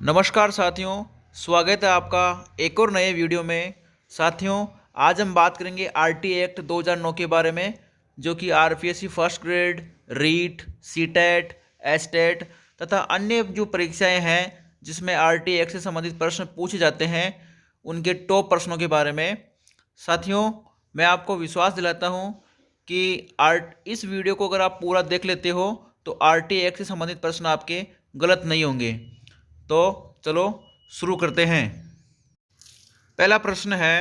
नमस्कार साथियों, स्वागत है आपका एक और नए वीडियो में। साथियों, आज हम बात करेंगे आरटी एक्ट 2009 के बारे में, जो कि RPSC first grade, REET, CTET, एस्टेट तथा अन्य जो परीक्षाएं हैं जिसमें आरटी एक्ट से संबंधित प्रश्न पूछे जाते हैं, उनके टॉप प्रश्नों के बारे में। साथियों, मैं आपको विश्वास दिलाता हूं कि इस वीडियो को अगर आप पूरा देख लेते हो तो आरटी एक्ट से संबंधित प्रश्न आपके गलत नहीं होंगे। तो चलो शुरू करते हैं। पहला प्रश्न है,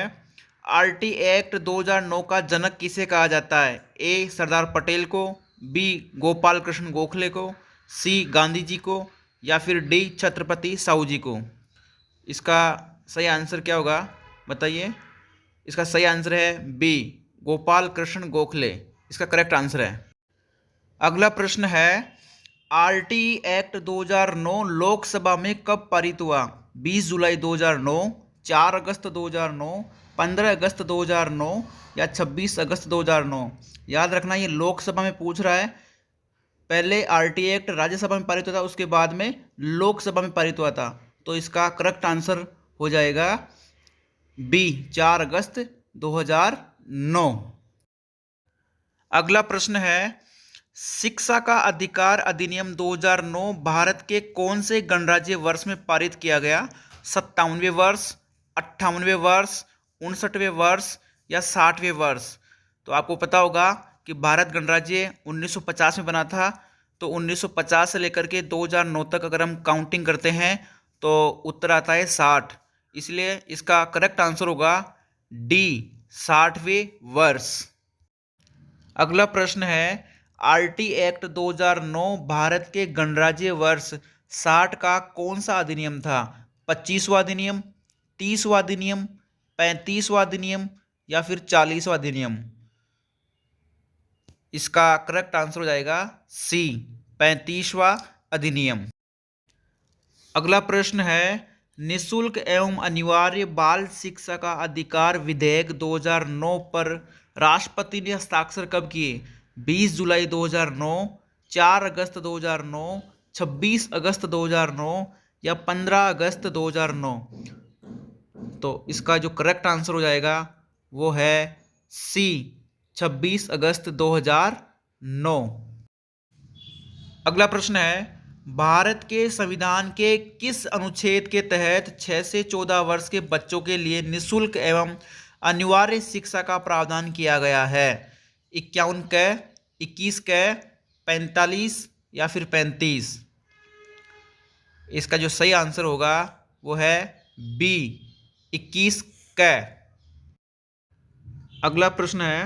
आरटी एक्ट 2009 का जनक किसे कहा जाता है? ए सरदार पटेल को, बी गोपाल कृष्ण गोखले को, सी गांधी जी को, या फिर डी छत्रपति साहू जी को। इसका सही आंसर क्या होगा बताइए। इसका सही आंसर है बी गोपाल कृष्ण गोखले। इसका करेक्ट आंसर है। अगला प्रश्न है, आरटी एक्ट 2009 लोकसभा में कब पारित हुआ? 20 जुलाई 2009, 4 अगस्त 2009, 15 अगस्त 2009 या 26 अगस्त 2009। याद रखना, ये लोकसभा में पूछ रहा है। पहले आरटी एक्ट राज्यसभा में पारित हुआ था, उसके बाद में लोकसभा में पारित हुआ था। तो इसका करेक्ट आंसर हो जाएगा बी 4 अगस्त 2009। अगला प्रश्न है, शिक्षा का अधिकार अधिनियम 2009 भारत के कौन से गणराज्य वर्ष में पारित किया गया? 57वें वर्ष, 58वें वर्ष, 59वें वर्ष या 60वें वर्ष। तो आपको पता होगा कि भारत गणराज्य 1950 में बना था। तो 1950 से लेकर के 2009 तक अगर हम काउंटिंग करते हैं तो उत्तर आता है 60। इसलिए इसका करेक्ट आंसर होगा डी 60वें वर्ष। अगला प्रश्न है, आरटी एक्ट 2009 भारत के गणराज्य वर्ष 60 का कौन सा अधिनियम था? 25वां अधिनियम, 30वां अधिनियम, 35वां अधिनियम या फिर 40वां अधिनियम। इसका करेक्ट आंसर हो जाएगा सी 35वां अधिनियम। अगला प्रश्न है, निःशुल्क एवं अनिवार्य बाल शिक्षा का अधिकार विधेयक 2009 पर राष्ट्रपति ने हस्ताक्षर कब किए? 20 जुलाई 2009, 4 अगस्त 2009, 26 अगस्त 2009 या 15 अगस्त 2009। तो इसका जो करेक्ट आंसर हो जाएगा वो है सी 26 अगस्त 2009। अगला प्रश्न है, भारत के संविधान के किस अनुच्छेद के तहत 6 से 14 वर्ष के बच्चों के लिए निःशुल्क एवं अनिवार्य शिक्षा का प्रावधान किया गया है? 51 क, 21 क, 45 या फिर 35। इसका जो सही आंसर होगा वो है बी 21 क। अगला प्रश्न है,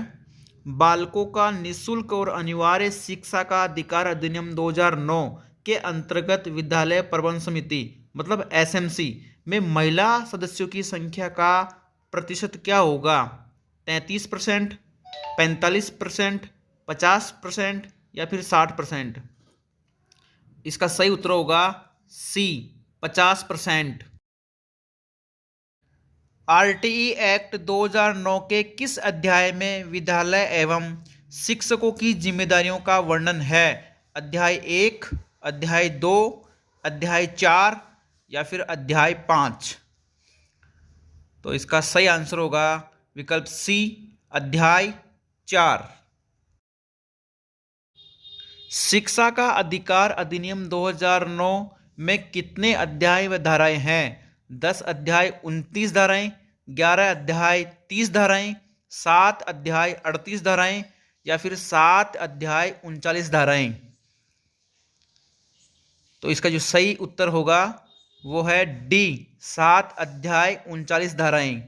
बालकों का निःशुल्क और अनिवार्य शिक्षा का अधिकार अधिनियम 2009 के अंतर्गत विद्यालय प्रबंध समिति मतलब एसएमसी में महिला सदस्यों की संख्या का प्रतिशत क्या होगा? 33%, 45%, 50% या फिर 60%। इसका सही उत्तर होगा सी 50%। आरटीई एक्ट 2009 के किस अध्याय में विद्यालय एवं शिक्षकों की जिम्मेदारियों का वर्णन है? अध्याय 1, अध्याय 2, अध्याय 4 या फिर अध्याय 5। तो इसका सही आंसर होगा विकल्प सी अध्याय 4। शिक्षा का अधिकार अधिनियम 2009 में कितने अध्याय व धाराएं हैं? 10 अध्याय 29 धाराएं, 11 अध्याय 30 धाराएं, 7 अध्याय 38 धाराएं या फिर 7 अध्याय 39 धाराएं। तो इसका जो सही उत्तर होगा वो है डी 7 अध्याय 39 धाराएं।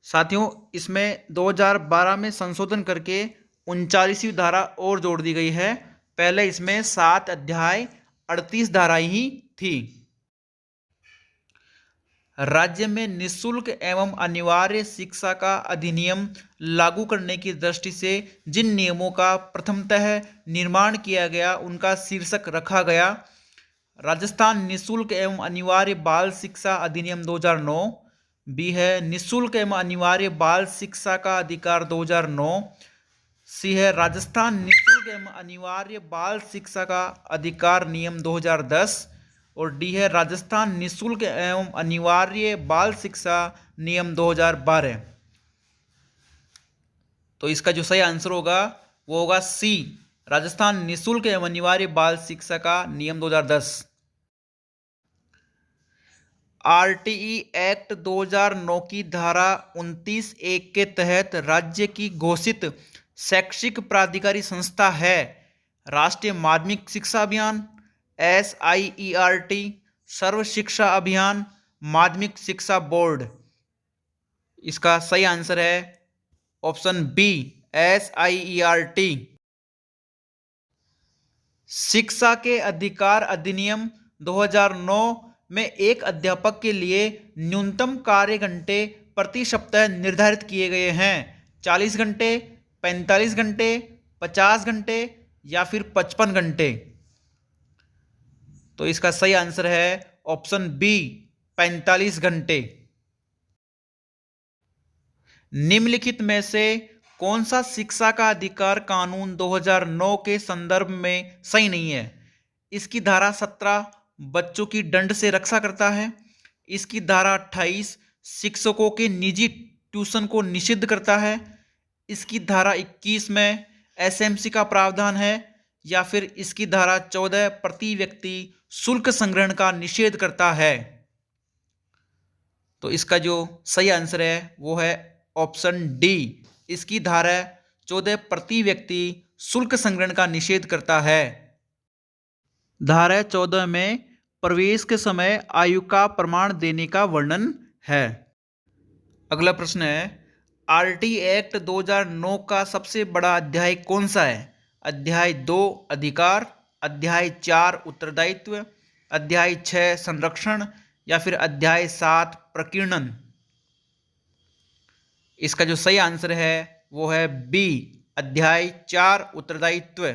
साथियों, इसमें 2012 में संशोधन करके 39वीं धारा और जोड़ दी गई है। पहले इसमें 7 अध्याय 38 धाराएं ही थी। राज्य में निःशुल्क एवं अनिवार्य शिक्षा का अधिनियम लागू करने की दृष्टि से जिन नियमों का प्रथमतः निर्माण किया गया उनका शीर्षक रखा गया राजस्थान निःशुल्क एवं अनिवार्य बाल शिक्षा अधिनियम 2009। बी है निःशुल्क एवं अनिवार्य बाल शिक्षा का अधिकार 2009। सी है राजस्थान निःशुल्क एवं अनिवार्य बाल शिक्षा का अधिकार नियम 2010 और डी है राजस्थान निःशुल्क एवं अनिवार्य बाल शिक्षा नियम 2012। तो इसका जो सही आंसर होगा वो होगा सी, राजस्थान निःशुल्क एवं अनिवार्य बाल शिक्षा का नियम 2010। आरटीई एक्ट 2009 की धारा 29(1) के तहत राज्य की घोषित शैक्षिक प्राधिकारी संस्था है राष्ट्रीय माध्यमिक शिक्षा अभियान, SIERT, सर्व शिक्षा अभियान, माध्यमिक शिक्षा बोर्ड। इसका सही आंसर है ऑप्शन बी, SIERT। शिक्षा के अधिकार अधिनियम 2009 में एक अध्यापक के लिए न्यूनतम कार्य घंटे प्रति सप्ताह निर्धारित किए गए हैं। 40 घंटे, 45 घंटे, 50 घंटे या फिर 55 घंटे। तो इसका सही आंसर है ऑप्शन बी, 45 घंटे। निम्नलिखित में से कौन सा शिक्षा का अधिकार कानून 2009 के संदर्भ में सही नहीं है? इसकी धारा 17 बच्चों की दंड से रक्षा करता है। इसकी धारा 28 शिक्षकों के निजी ट्यूशन को निषिद्ध करता है। इसकी धारा 21 में SMC का प्रावधान है, या फिर इसकी धारा 14 प्रति व्यक्ति शुल्क संग्रहण का निषेध करता है। तो इसका जो सही आंसर है वो है ऑप्शन डी, इसकी धारा 14 प्रति व्यक्ति शुल्क संग्रहण का निषेध करता है। धारा 14 में प्रवेश के समय आयु का प्रमाण देने का वर्णन है। अगला प्रश्न है, आरटी एक्ट 2009 का सबसे बड़ा अध्याय कौन सा है? अध्याय 2 अधिकार, अध्याय 4 उत्तरदायित्व, अध्याय 6 संरक्षण या फिर अध्याय 7 प्रकीर्णन। इसका जो सही आंसर है वो है बी, अध्याय 4 उत्तरदायित्व।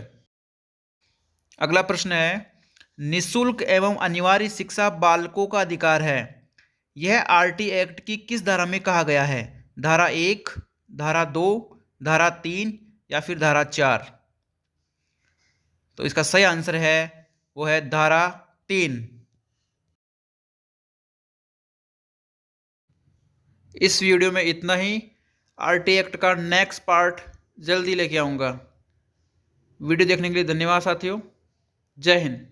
अगला प्रश्न है, निःशुल्क एवं अनिवार्य शिक्षा बालकों का अधिकार है, यह आरटी एक्ट की किस धारा में कहा गया है? धारा 1, धारा 2, धारा 3 या फिर धारा 4। तो इसका सही आंसर है वो है धारा 3। इस वीडियो में इतना ही। आरटी एक्ट का नेक्स्ट पार्ट जल्दी लेके आऊँगा। वीडियो देखने के लिए धन्यवाद साथियों। जय हिंद।